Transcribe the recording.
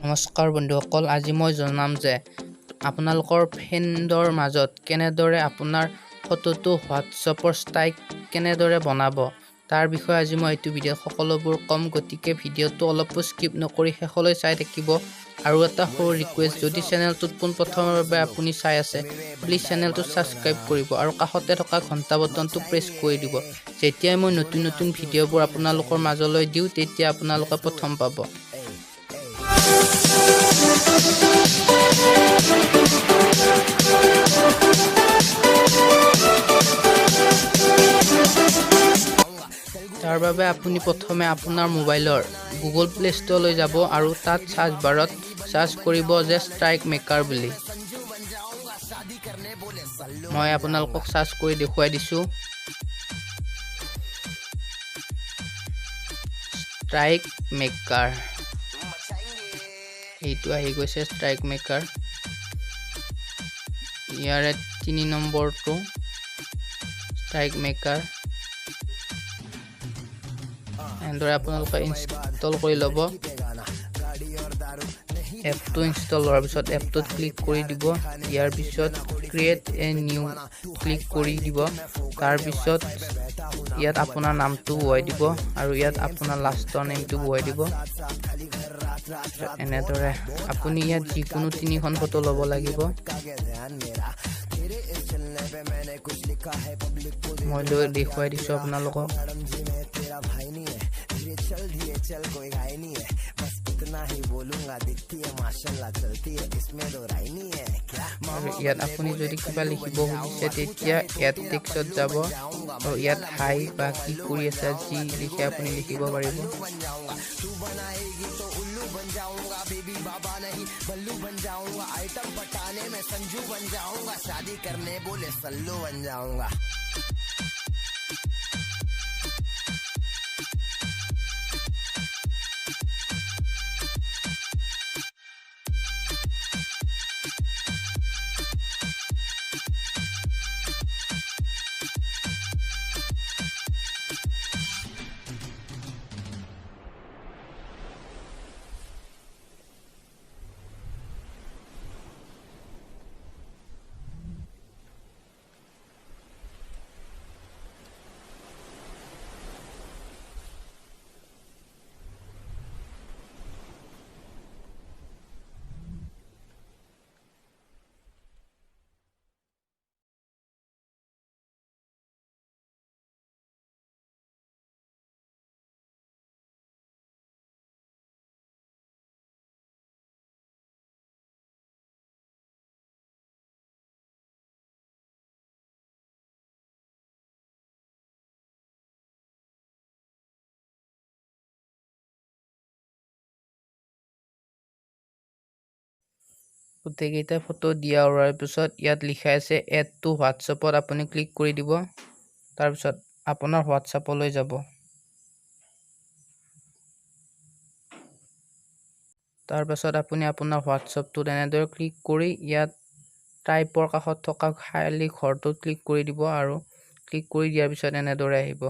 নমস্কাৰ বন্ধুসকল, আজি মই জনাম যে আপোনালোকৰ ফ্ৰেণ্ডৰ মাজত কেনেদৰে আপোনাৰ ফটোটো হোৱাটছআপৰ ষ্টাইক কেনেদৰে বনাব তাৰ বিষয়ে আজি মই এইটো ভিডিঅ'ত সকলোবোৰ কম। গতিকে ভিডিঅ'টো অলপো স্কিপ নকৰি শেষলৈ চাই থাকিব। আৰু এটা সৰু ৰিকুৱেষ্ট, যদি চেনেলটোত পোনপ্ৰথমৰ বাবে আপুনি চাই আছে, প্লিজ চেনেলটো ছাবস্ক্ৰাইব কৰিব আৰু কাষতে থকা ঘণ্টা বটনটো প্ৰেছ কৰি দিব। যেতিয়াই মই নতুন ভিডিঅ'বোৰ আপোনালোকৰ মাজলৈ দিওঁ তেতিয়া আপোনালোকে প্ৰথম পাব। তাৰ বাবে আপুনি প্ৰথমে আপোনাৰ মোবাইলৰ গুগল প্লে ষ্ট'ৰলৈ যাব আৰু তাত চাৰ্চ বাৰত চাৰ্চ কৰিব যে ষ্ট্ৰাইক মেকাৰ বুলি। মই আপোনালোকক চাৰ্চ কৰি দেখুৱাই দিছোঁ। ষ্ট্ৰাইক মেকাৰ, এইটো আহি গৈছে ষ্ট্ৰাইক মেকাৰ। ইয়াৰে 3 নম্বৰটো ষ্ট্ৰাইক মেকাৰ। এনেদৰে আপোনালোকে ইনষ্টল কৰি ল'ব। এপটো ইনষ্টল হোৱাৰ পিছত এপটোত ক্লিক কৰি দিব। ইয়াৰ পিছত ক্ৰিয়েট এ নিউ ক্লিক কৰি দিব। তাৰপিছত ইয়াত আপোনাৰ নামটো বহুৱাই দিব আৰু ইয়াত আপোনাৰ লাষ্টৰ নেমটো বহুৱাই দিব। এনেদৰে আপুনি ইয়াত যিকোনো 3খন ফটো ল'ব লাগিব। মই দেখুৱাই দিছোঁ আপোনালোকক। ইয়াত আপুনি যদি কিবা লিখিব খুজিছে তেতিয়া ইয়াত টেক্সটত যাব আৰু ইয়াত হাই বা কি কৰি আছে যি লিখে আপুনি লিখিব পাৰিব। গোটেইকেইটা ফটো দিয়া হোৱাৰ পিছত ইয়াত লিখা আছে এড টু হোৱাটছআপত আপুনি ক্লিক কৰি দিব। তাৰপিছত আপোনাৰ হোৱাটছআপলৈ যাব। তাৰপাছত আপুনি আপোনাৰ হোৱাটছআপটোত এনেদৰে ক্লিক কৰি ইয়াত টাইপৰ কাষত থকা খালী ঘৰটোত ক্লিক কৰি দিব আৰু ক্লিক কৰি দিয়াৰ পিছত এনেদৰে আহিব।